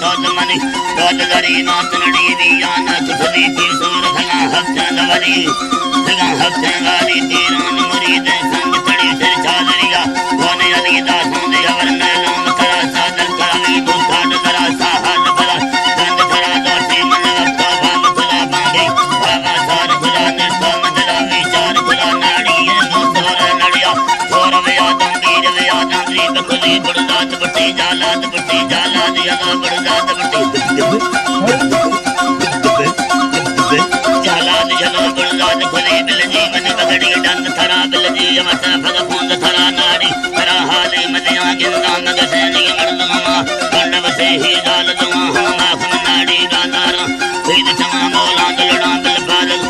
तोदमनी तोदरी नातनड़ी दियाना कुछदी की सूर खला हफ्ते दवरी खला हफ्ते वाली तीरान मुरीद संग चढ़ी सिर चादरिया कोने अली दासों दे अवर नाम करा सादर करावी बुखार करा साहत बला गंद करा दोषी मन वक्ता भाग खुला बांगे बाबा सार खुला निर्तो मदला विचार खुला नाड़ी ये दोर नड़िया और व्यादम वीर व्यादम रीत खुली बुड़दात बटी जालात दिया बुड़दात बटी जालात जलो बुड़दात खुली बिल जीवन बगड़ी डंद थरा बिल जी मत भग फूंद थरा नाड़ी थरा हाले मदिया गिंदा मग सैनी मर्दमा कंडव से ही डाल दुआ हम आखम नाड़ी गादारा वीद चमा मौला दलड़ा बिल बादल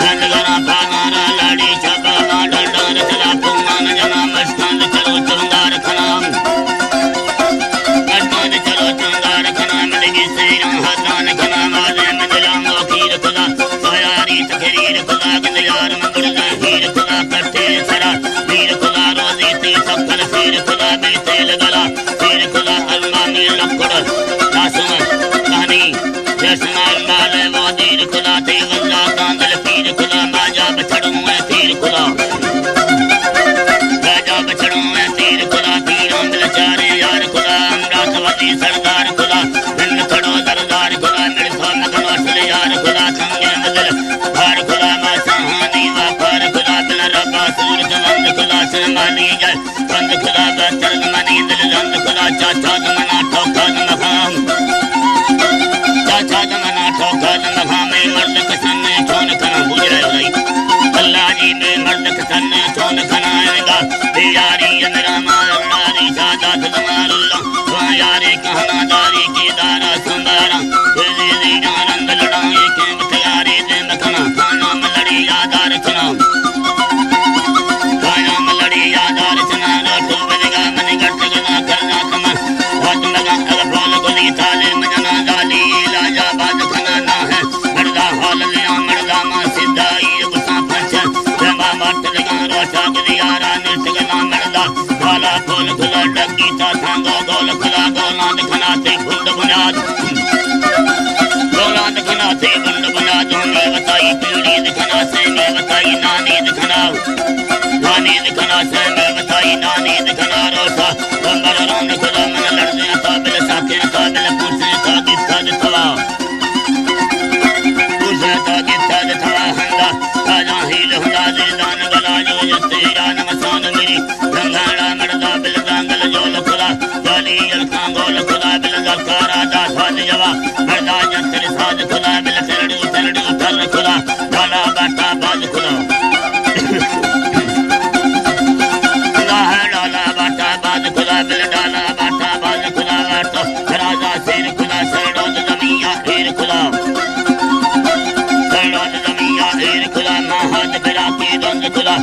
गंद गरा पानारा लाड़ी छापा मा डंडार चला पुमान जना मस्तान चलो चंगार खनाम मस्तान चलो चंगार खनाम लगी सैरा हसान खनाम आले मंदला मोखीर खुदा सोयारी तखरीर खुदा गंद यार मंगल हीर खुदा करते सरा वीर खुदा रोजी ते सफल सिर खुदा बेते लगला सिर खुदा अलमानी लकड़ नासुम कहानी जसमाल माल वो दीर खुदा ते वल्ला कांदल पीर खुदा बाजा बछड़ू है तीर खुदा बाजा बछड़ू है तीर खुदा तीर अंबल चारे यार खुदा अमरात वजी सरदार खुदा बिन खड़ो दरदार खुदा मिलथो नगनो चले यार खुदा संगे मदल भार खुदा मा सहानी वा पार खुदा बिन रबा सूरज वंद खुदा सनमानी जय वंद खुदा बचरन मनी दिल जंद खुदा चाचा दमना ठोका दमखाम चाचा दमना ठोका दमखाम मर्द कसन छोन कना बुझरे नहीं अल्लाह जी में मर्द कसन छोन कना आएगा यारी मेरा मार नारी सादा तुम्हार अल्लाह वा यारी कहना दारी की दारा संबारा तेरी दी आनंद लड़ाए के मथयारी दे मखना खाना मलड़ी यादार चना खाना मलड़ी यादार चना रोटो बनेगा मन गट गना करना कमा वाट लगा अगर बोल गोली थाले मजना गाली लाजा बाज खना ना है मर्दा हाल लिया मर्दा मा सिद्धाई गुस्सा पंच जमा मट लगा रोटा गलियारा निर्तगना मर्दा गाला खोल खुला डगी ता थांगो गोल खुला गोलांद खनाते गुंड बुनियाद गोलांद खनाते गुंड बुनियाद ने बताई पीड़ी दिखना से ने बताई नानी दिखना से ने बताई नानी दिखना रोसा बंबर रोन खुदा मन लड़ने काबिल साके काबिल पूछे का किस्सा दिखवा पूछे का किस्सा दिखवा हंगा काजा हील हुला दे दान गला जो तेरा नमसान मेरी गंगाड़ा मर्दा बिल गांगल जोल खुदा जाली अलका गोल खुदा बिल जलकारा दासा जवा मर्दा जंतर साज खुदा बिल सरडू थर खुदा डाला बाटा बाज खुदा डाला बाटा बाज खुदा बिल डाला बाटा बाज खुदा तो राजा शेर खुदा सरडो जमिया हीर खुदा सरडो जमिया हीर खुदा महाद बिरा की दंद खुदा